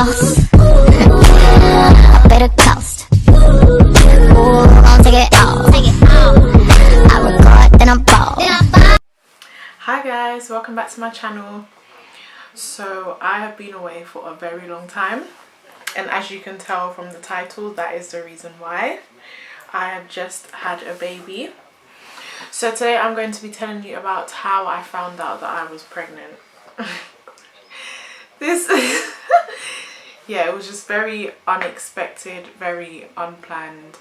lost. A bit of coast. Ooh, gon' take it all. I record, then I'm bald. Hi guys, welcome back to my channel. So I have been away for a very long time, and as you can tell from the title, that is the reason why. I have just had a baby. So today I'm going to be telling you about how I found out that I was pregnant. Yeah, it was just very unexpected, very unplanned.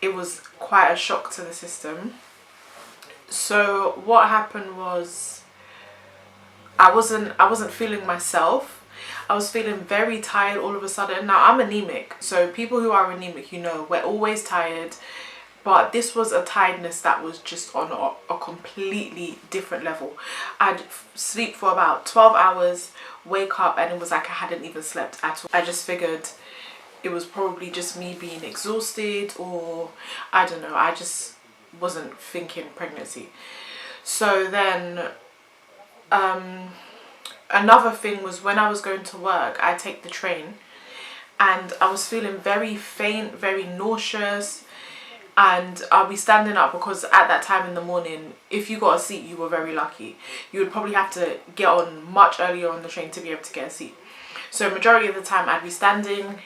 It was quite a shock to the system. So what happened was I wasn't feeling myself. I was feeling very tired all of a sudden. Now I'm anemic, so people who are anemic, you know, we're always tired. But this was a tiredness that was just on a completely different level. I'd sleep for about 12 hours, wake up, and it was like I hadn't even slept at all. I just figured it was probably just me being exhausted, or I don't know, I just wasn't thinking pregnancy. So then another thing was when I was going to work, I take the train and I was feeling very faint, very nauseous, and I'll be standing up because at that time in the morning, if you got a seat, you were very lucky. You would probably have to get on much earlier on the train to be able to get a seat. So majority of the time I'd be standing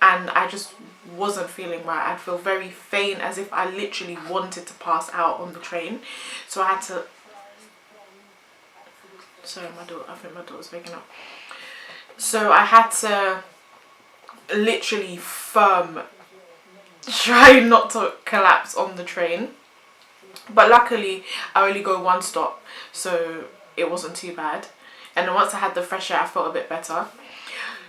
and I just wasn't feeling right. I'd feel very faint, as if I literally wanted to pass out on the train. So I had to... Sorry, I think my daughter's waking up. So I had to literally try not to collapse on the train. But luckily I only go one stop, so it wasn't too bad. And then once I had the fresh air, I felt a bit better.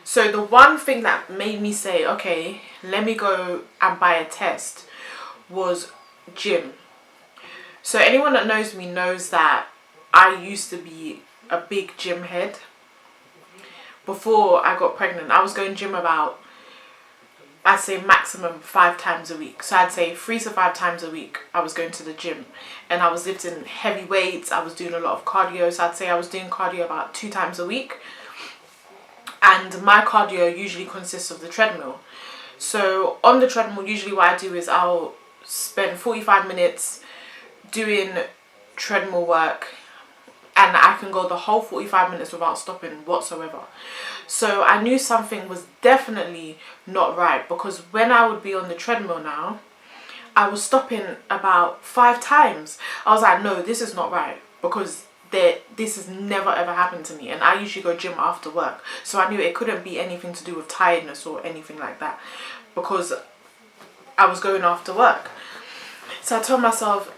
So the one thing that made me say, okay, let me go and buy a test, was gym. So anyone that knows me knows that I used to be a big gym head. Before I got pregnant, I was going gym about, I'd say maximum 5 times a week. So I'd say 3 to 5 times a week I was going to the gym, and I was lifting heavy weights. I was doing a lot of cardio. So I'd say I was doing cardio about 2 times a week. And my cardio usually consists of the treadmill. So on the treadmill, usually what I do is I'll spend 45 minutes doing treadmill work, and I can go the whole 45 minutes without stopping whatsoever. So I knew something was definitely not right, because when I would be on the treadmill now, I was stopping about 5 times. I was like, no, this is not right, because this has never ever happened to me, and I usually go gym after work. So I knew it couldn't be anything to do with tiredness or anything like that, because I was going after work. So I told myself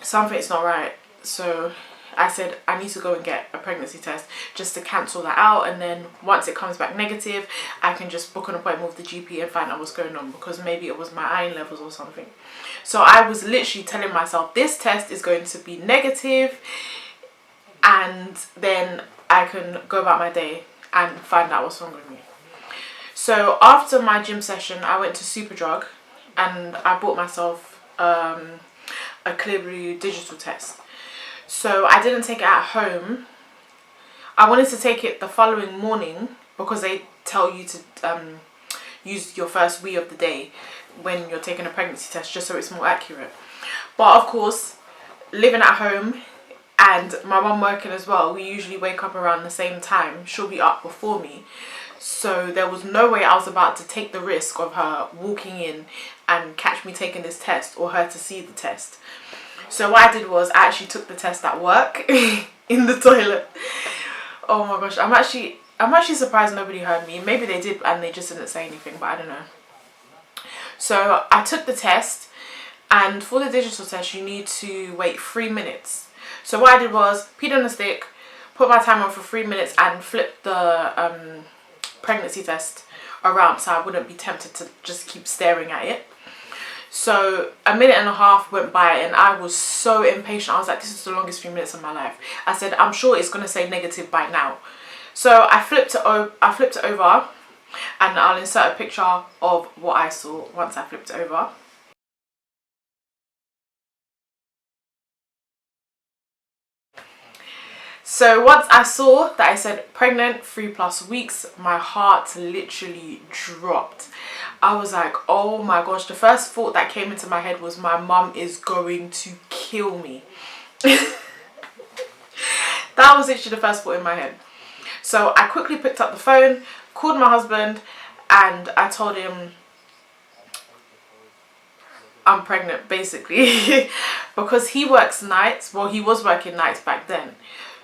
something's not right. So I said I need to go and get a pregnancy test just to cancel that out, and then once it comes back negative, I can just book an appointment with the GP and find out what's going on, because maybe it was my iron levels or something. So I was literally telling myself this test is going to be negative, and then I can go about my day and find out what's wrong with me. So after my gym session, I went to Superdrug and I bought myself a Clearblue digital test. So I didn't take it at home. I wanted to take it the following morning, because they tell you to use your first wee of the day when you're taking a pregnancy test, just so it's more accurate. But of course, living at home and my mum working as well, we usually wake up around the same time. She'll be up before me. So there was no way I was about to take the risk of her walking in and catch me taking this test, or her to see the test. So what I did was I actually took the test at work in the toilet. Oh my gosh, I'm actually surprised nobody heard me. Maybe they did and they just didn't say anything, but I don't know. So I took the test, and for the digital test you need to wait 3 minutes. So what I did was peed on a stick, put my timer on for 3 minutes, and flipped the pregnancy test around so I wouldn't be tempted to just keep staring at it. So a minute and a half went by and I was so impatient. I was like, this is the longest 3 minutes of my life. I said, I'm sure it's going to say negative by now. So I flipped it over, and I'll insert a picture of what I saw once I flipped it over. So once I saw that I said pregnant 3+ weeks, my heart literally dropped. I was like, oh my gosh. The first thought that came into my head was my mum is going to kill me. That was literally the first thought in my head. So I quickly picked up the phone, called my husband, and I told him I'm pregnant, basically. Because he works nights. Well, he was working nights back then.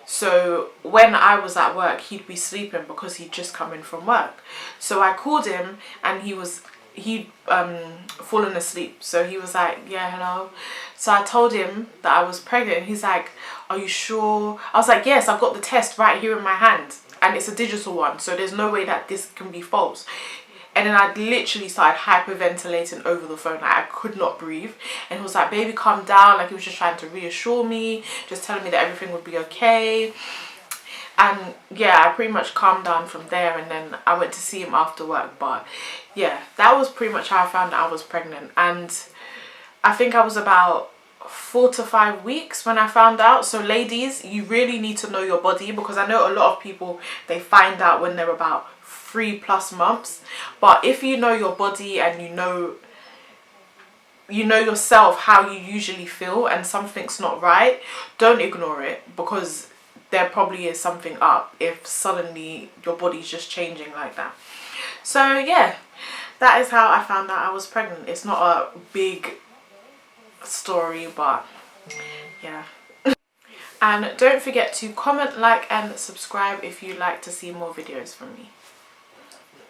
So when I was at work, he'd be sleeping because he'd just come in from work. So I called him and he'd fallen asleep. So he was like, yeah, hello. So I told him that I was pregnant. He's like, are you sure? I was like, yes, I've got the test right here in my hand. And it's a digital one. So there's no way that this can be false. And then I literally started hyperventilating over the phone. Like, I could not breathe. And he was like, baby, calm down. Like, he was just trying to reassure me, just telling me that everything would be okay. And yeah, I pretty much calmed down from there. And then I went to see him after work. But yeah, that was pretty much how I found out I was pregnant. And I think I was about 4 to 5 weeks when I found out. So ladies, you really need to know your body, because I know a lot of people, they find out when they're about 3+ months. But if you know your body and you know yourself, how you usually feel, and something's not right, don't ignore it, because there probably is something up if suddenly your body's just changing like that. So yeah, that is how I found out I was pregnant. It's not a big story, but yeah. And don't forget to comment, like and subscribe if you'd like to see more videos from me.